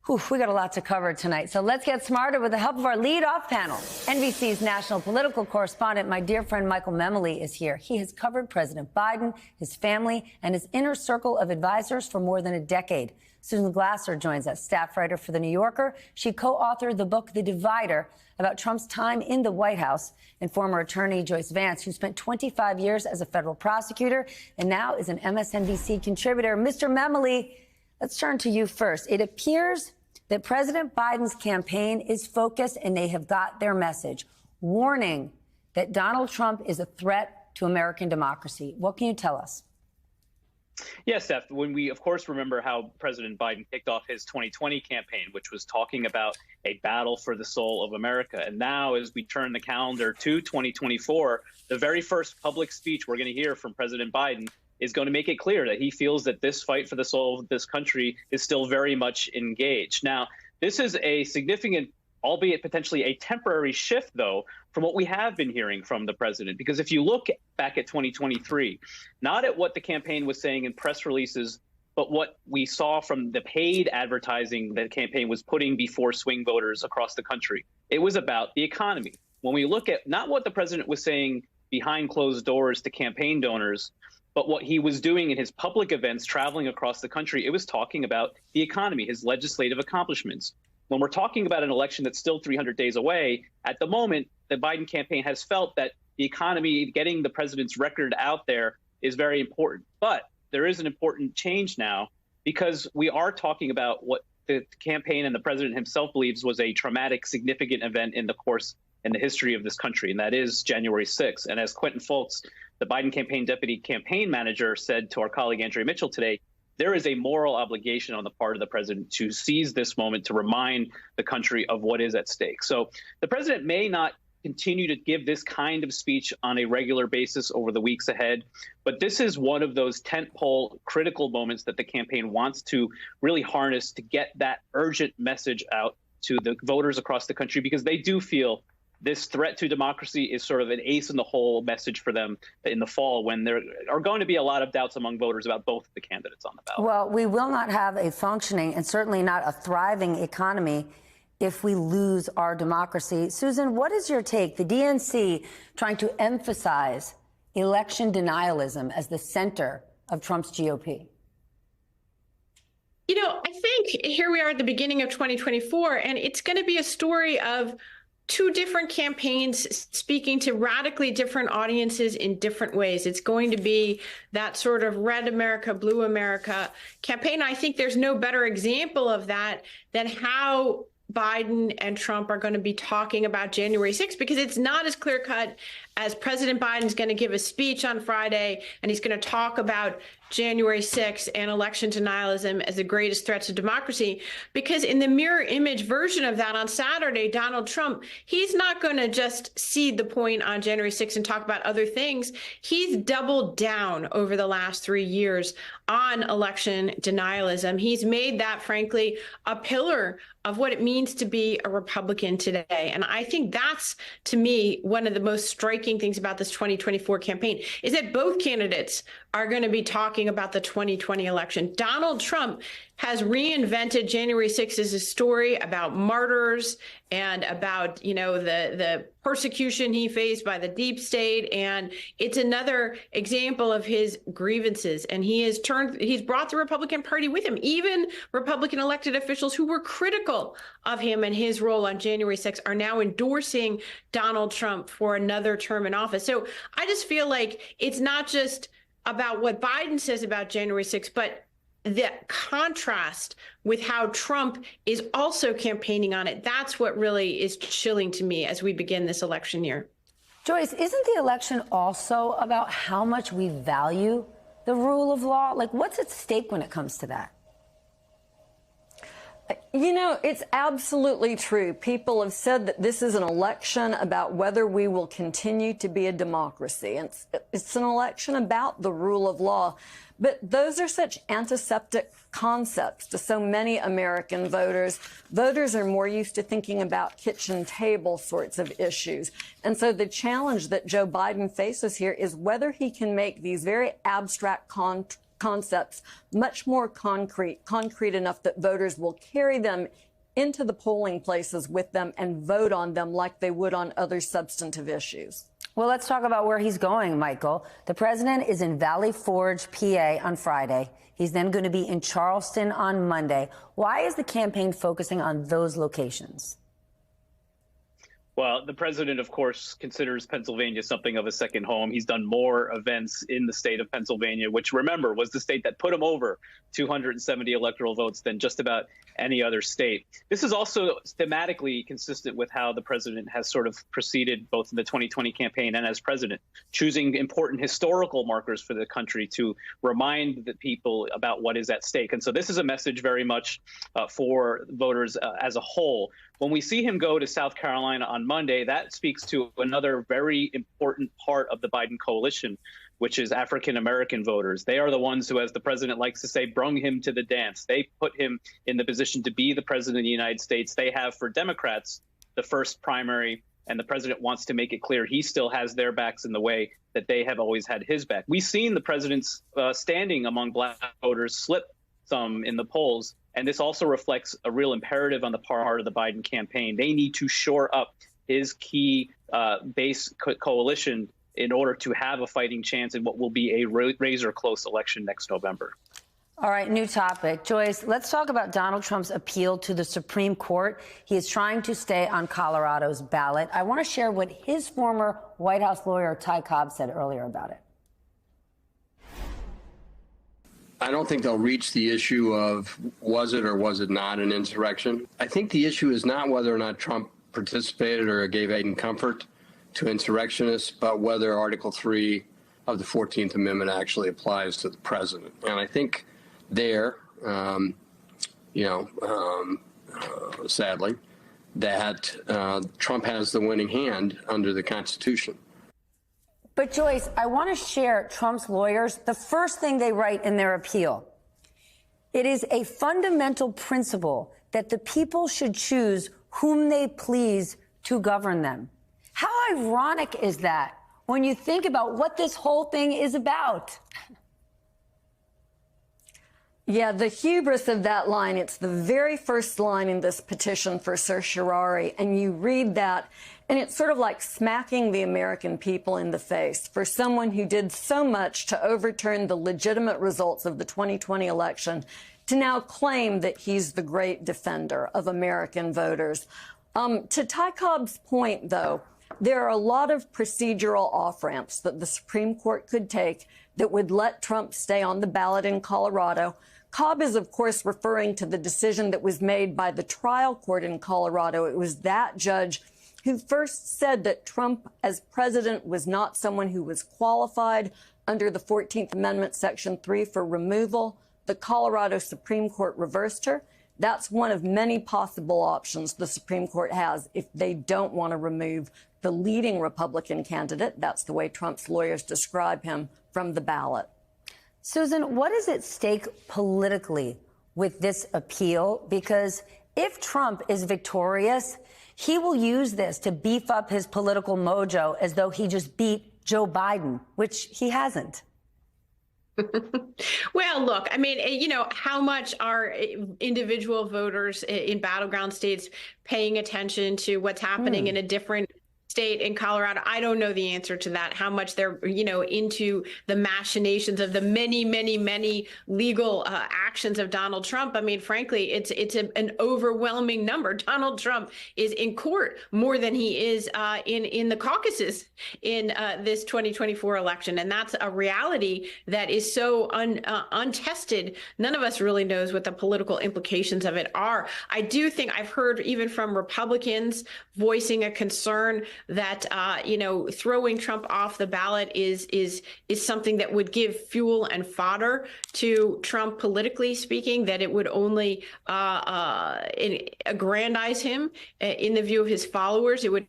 Whew, we got a lot to cover tonight, so let's get smarter with the help of our lead-off panel. NBC's national political correspondent, my dear friend Michael Memoli, is here. He has covered President Biden, his family, and his inner circle of advisors for more than a decade. Susan Glasser joins us, staff writer for The New Yorker. She co-authored the book The Divider about Trump's time in the White House, and former attorney Joyce Vance, who spent 25 years as a federal prosecutor and now is an MSNBC contributor. Mr. Memoli, let's turn to you first. It appears that President Biden's campaign is focused and they have got their message, warning that Donald Trump is a threat to American democracy. What can you tell us? Yes, Steph, when we, of course, remember how President Biden kicked off his 2020 campaign, which was talking about a battle for the soul of America. And now, as we turn the calendar to 2024, the very first public speech we're going to hear from President Biden is going to make it clear that he feels that this fight for the soul of this country is still very much engaged. Now, this is a significant, albeit potentially a temporary shift, though, from what we have been hearing from the president. Because if you look back at 2023, not at what the campaign was saying in press releases, but what we saw from the paid advertising that the campaign was putting before swing voters across the country, it was about the economy. When we look at not what the president was saying behind closed doors to campaign donors, but what he was doing in his public events traveling across the country, it was talking about the economy, his legislative accomplishments. When we're talking about an election that's still 300 days away, at the moment, the Biden campaign has felt that the economy, getting the president's record out there, is very important. But there is an important change now, because we are talking about what the campaign and the president himself believes was a traumatic, significant event in the course and the history of this country, and that is January 6th. And as Quentin Fultz, the Biden campaign deputy campaign manager, said to our colleague Andrea Mitchell today, there is a moral obligation on the part of the president to seize this moment to remind the country of what is at stake. So the president may not continue to give this kind of speech on a regular basis over the weeks ahead, but this is one of those tentpole critical moments that the campaign wants to really harness to get that urgent message out to the voters across the country, because they do feel this threat to democracy is sort of an ace in the hole message for them in the fall, when there are going to be a lot of doubts among voters about both the candidates on the ballot. Well, we will not have a functioning and certainly not a thriving economy if we lose our democracy. Susan, what is your take? The DNC trying to emphasize election denialism as the center of Trump's GOP. You know, I think here we are at the beginning of 2024, and it's going to be a story of two different campaigns speaking to radically different audiences in different ways. It's going to be that sort of red America, blue America campaign. I think there's no better example of that than how Biden and Trump are going to be talking about January 6th, because it's not as clear cut as President Biden's going to give a speech on Friday and he's going to talk about January 6th and election denialism as the greatest threat to democracy. Because in the mirror image version of that on Saturday, Donald Trump, he's not going to just cede the point on January 6th and talk about other things. He's doubled down over the last 3 years on election denialism. He's made that, frankly, a pillar of what it means to be a Republican today. And I think that's, to me, one of the most striking things about this 2024 campaign is that both candidates are going to be talking about the 2020 election. Donald Trump has reinvented January 6th as a story about martyrs and about, you know, the persecution he faced by the deep state. And it's another example of his grievances. And he's brought the Republican Party with him. Even Republican elected officials who were critical of him and his role on January 6th are now endorsing Donald Trump for another term in office. So I just feel like it's not just about what Biden says about January 6th, but the contrast with how Trump is also campaigning on it. That's what really is chilling to me as we begin this election year. Joyce, isn't the election also about how much we value the rule of law? Like, what's at stake when it comes to that? You know, it's absolutely true. People have said that this is an election about whether we will continue to be a democracy. It's an election about the rule of law. But those are such antiseptic concepts to so many American voters. Voters are more used to thinking about kitchen table sorts of issues. And so the challenge that Joe Biden faces here is whether he can make these very abstract concepts much more concrete enough that voters will carry them into the polling places with them and vote on them like they would on other substantive issues. Well, let's talk about where he's going, Michael. The president is in Valley Forge, PA on Friday. He's then going to be in Charleston on Monday. Why is the campaign focusing on those locations? Well, the president, of course, considers Pennsylvania something of a second home. He's done more events in the state of Pennsylvania, which, remember, was the state that put him over 270 electoral votes than just about any other state. This is also thematically consistent with how the president has sort of proceeded both in the 2020 campaign and as president, choosing important historical markers for the country to remind the people about what is at stake. And so this is a message very much for voters as a whole. When we see him go to South Carolina on Monday, that speaks to another very important part of the Biden coalition, which is African-American voters. They are the ones who, as the president likes to say, brung him to the dance. They put him in the position to be the president of the United States. They have, for Democrats, the first primary, and the president wants to make it clear he still has their backs in the way that they have always had his back. We've seen the president's standing among black voters slip some in the polls. And this also reflects a real imperative on the part of the Biden campaign. They need to shore up his key base coalition in order to have a fighting chance in what will be a razor-close election next November. All right, new topic. Joyce, let's talk about Donald Trump's appeal to the Supreme Court. He is trying to stay on Colorado's ballot. I want to share what his former White House lawyer, Ty Cobb, said earlier about it. I don't think they'll reach the issue of was it or was it not an insurrection. I think the issue is not whether or not Trump participated or gave aid and comfort to insurrectionists, but whether Article 3 of the 14th Amendment actually applies to the president. And I think there, sadly, that Trump has the winning hand under the Constitution. But, Joyce, I want to share Trump's lawyers. The first thing they write in their appeal, it is a fundamental principle that the people should choose whom they please to govern them. How ironic is that when you think about what this whole thing is about? Yeah, the hubris of that line, it's the very first line in this petition for certiorari, and you read that, and it's sort of like smacking the American people in the face for someone who did so much to overturn the legitimate results of the 2020 election to now claim that he's the great defender of American voters. To Ty Cobb's point, though, there are a lot of procedural off-ramps that the Supreme Court could take that would let Trump stay on the ballot in Colorado. Cobb is, of course, referring to the decision that was made by the trial court in Colorado. It was that judge who first said that Trump as president was not someone who was qualified under the 14th Amendment, Section 3 for removal. The Colorado Supreme Court reversed her. That's one of many possible options the Supreme Court has if they don't want to remove the leading Republican candidate. That's the way Trump's lawyers describe him, from the ballot. Susan, what is at stake politically with this appeal? Because if Trump is victorious, he will use this to beef up his political mojo as though he just beat Joe Biden, which he hasn't. Well, look, I mean, how much are individual voters in battleground states paying attention to what's happening in a different state in Colorado? I don't know the answer to that, how much they're, into the machinations of the many, many, many legal actions of Donald Trump. I mean, frankly, it's an overwhelming number. Donald Trump is in court more than he is in the caucuses in this 2024 election. And that's a reality that is so untested. None of us really knows what the political implications of it are. I do think I've heard even from Republicans voicing a concern that throwing Trump off the ballot is something that would give fuel and fodder to Trump politically speaking, that it would only aggrandize him in the view of his followers. It would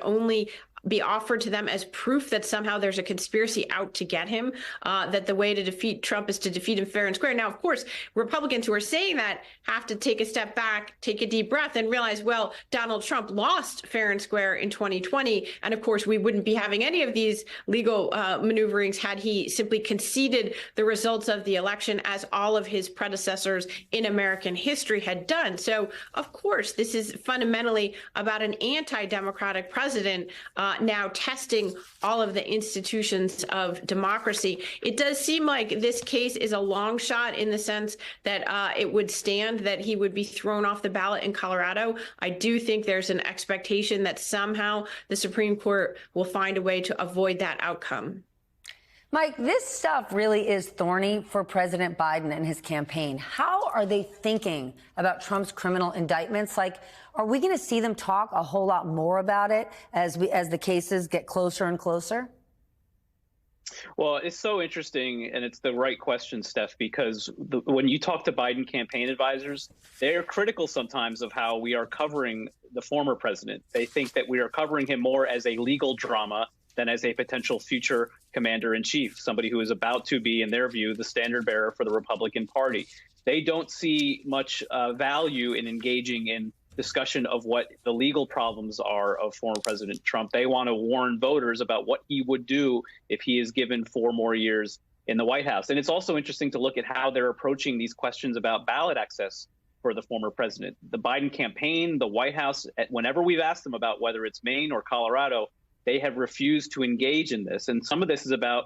only be offered to them as proof that somehow there's a conspiracy out to get him, that the way to defeat Trump is to defeat him fair and square. Now, of course, Republicans who are saying that have to take a step back, take a deep breath, and realize, well, Donald Trump lost fair and square in 2020. And of course, we wouldn't be having any of these legal maneuverings had he simply conceded the results of the election, as all of his predecessors in American history had done. So, of course, this is fundamentally about an anti-democratic president now testing all of the institutions of democracy. It does seem like this case is a long shot in the sense that it would stand that he would be thrown off the ballot in Colorado. I do think there's an expectation that somehow the Supreme Court will find a way to avoid that outcome. Mike, this stuff really is thorny for President Biden and his campaign. How are they thinking about Trump's criminal indictments? Like, are we going to see them talk a whole lot more about it as the cases get closer and closer? Well, it's so interesting, and it's the right question, Steph, because when you talk to Biden campaign advisors, they're critical sometimes of how we are covering the former president. They think that we are covering him more as a legal drama than as a potential future commander-in-chief, somebody who is about to be, in their view, the standard bearer for the Republican Party. They don't see much value in engaging in discussion of what the legal problems are of former President Trump. They want to warn voters about what he would do if he is given 4 more years in the White House. And it's also interesting to look at how they're approaching these questions about ballot access for the former president. The Biden campaign, the White House, whenever we've asked them about whether it's Maine or Colorado, they have refused to engage in this. And some of this is about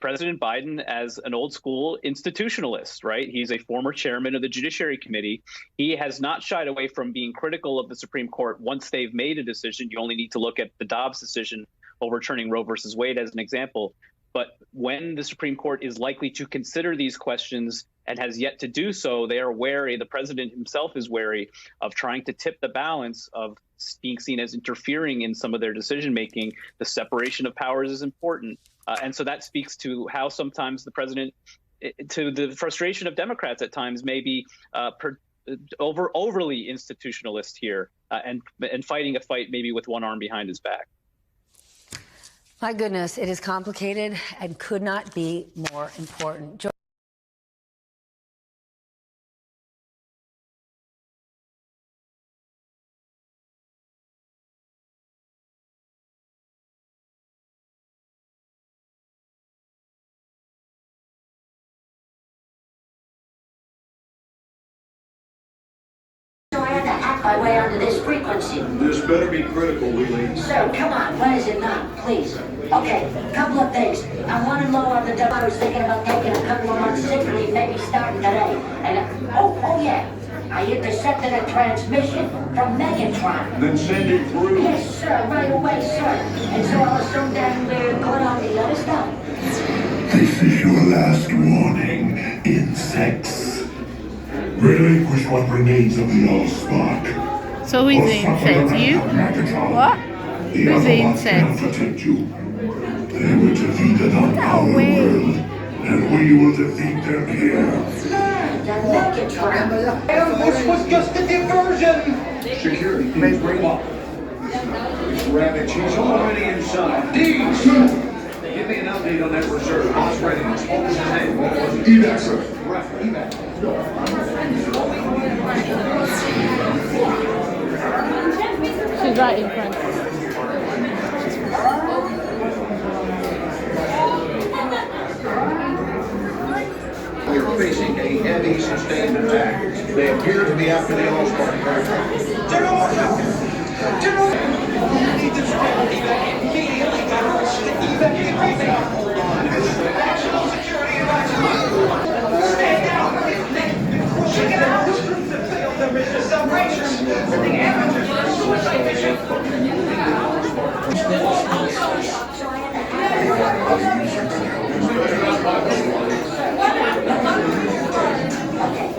President Biden as an old school institutionalist, right? He's a former chairman of the Judiciary Committee. He has not shied away from being critical of the Supreme Court once they've made a decision. You only need to look at the Dobbs decision overturning Roe versus Wade as an example. But when the Supreme Court is likely to consider these questions and has yet to do so, they are wary, the president himself is wary of trying to tip the balance of being seen as interfering in some of their decision making. The separation of powers is important. And so that speaks to how sometimes the president, to the frustration of Democrats at times, may be overly institutionalist here and fighting a fight maybe with one arm behind his back. My goodness, it is complicated and could not be more important. My way onto this frequency. This better be critical, Wheeling. Sir, come on, what is it not? Please. Okay, a couple of things. I want to know on the double. I was thinking about taking a couple of months sick leave, maybe starting today. And oh yeah, I intercepted a transmission from Megatron. Then send it through. Yes, sir, right away, sir. And so I'll assume that we're good on the other stuff. This is your last warning, insects. Relinquish what remains of the Allspark. So who's the insect? You? What? Who's the insect? Protect you. They were defeated on our world, and we will defeat them here. This was just a diversion. Security teams bring up. Rabbit, she's already inside. Deeds! Give me an update on that reserve. What's readiness? What was his name? Evac, sir. Right, evac. She's right in front. We're facing a heavy, sustained attack. They appear to be after the Allspark aircraft. General! Need to evac immediately. Evac. Hold on. National security advisor. Stand down. Check it out. Failed the mission. Celebrations. The amateurs. Suicide mission.